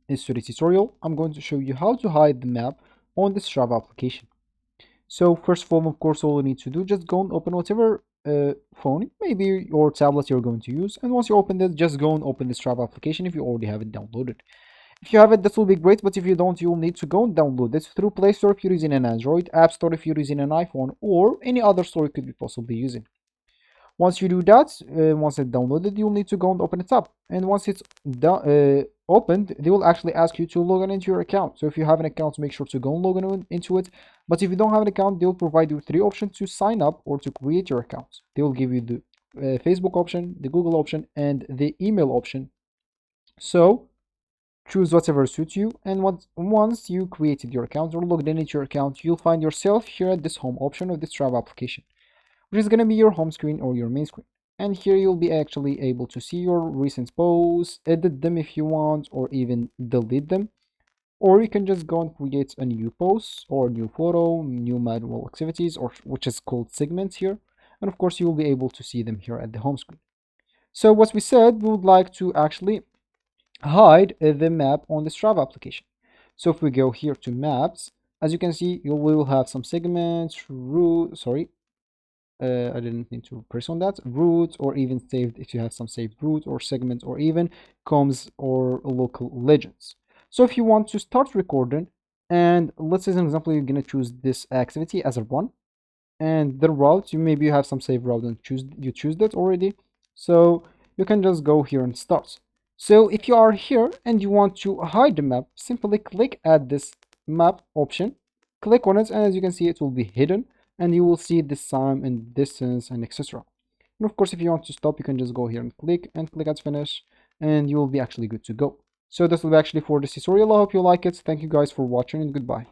is today's tutorial, I'm going to show you how to hide the map on the Strava application. So first of course, all you need to do, just go and open whatever phone, maybe your tablet you're going to use, and once you open it, just go and open the Strava application if you already have it downloaded. If you have it, that will be great, but if you don't, you'll need to go and download it through Play Store if you're using an Android, App Store if you're using an iPhone, or any other store you could be possibly using. Once you do that, once it's downloaded, you'll need to go and open it up. And once it's opened, they will actually ask you to log in into your account. So if you have an account, make sure to go and log in into it. But if you don't have an account, they'll provide you three options to sign up or to create your account. They will give you the Facebook option, the Google option, and the email option. So choose whatever suits you. And once you created your account or logged in into your account, you'll find yourself here at this home option of this Strava application, which is going to be your home screen or your main screen. And here you'll be actually able to see your recent posts, edit them if you want, or even delete them. Or you can just go and create a new post or a new photo, new manual activities, or which is called segments here. And of course, you will be able to see them here at the home screen. So what we said, we would like to actually hide the map on the Strava application. So if we go here to maps, as you can see, you will have some segments, I didn't need to press on that, routes, or even saved if you have some saved routes or segments, or even comms or local legends. So if you want to start recording, and let's say as an example, you're gonna choose this activity as a one, and the route, maybe you have some saved route and you choose that already, so you can just go here and start. So if you are here and you want to hide the map, simply click at this map option, click on it, and as you can see, it will be hidden, and you will see this time and distance and etc. And of course, if you want to stop, you can just go here and click at finish, and you will be actually good to go. So this will be actually for this tutorial. I hope you like it. Thank you guys for watching, and goodbye.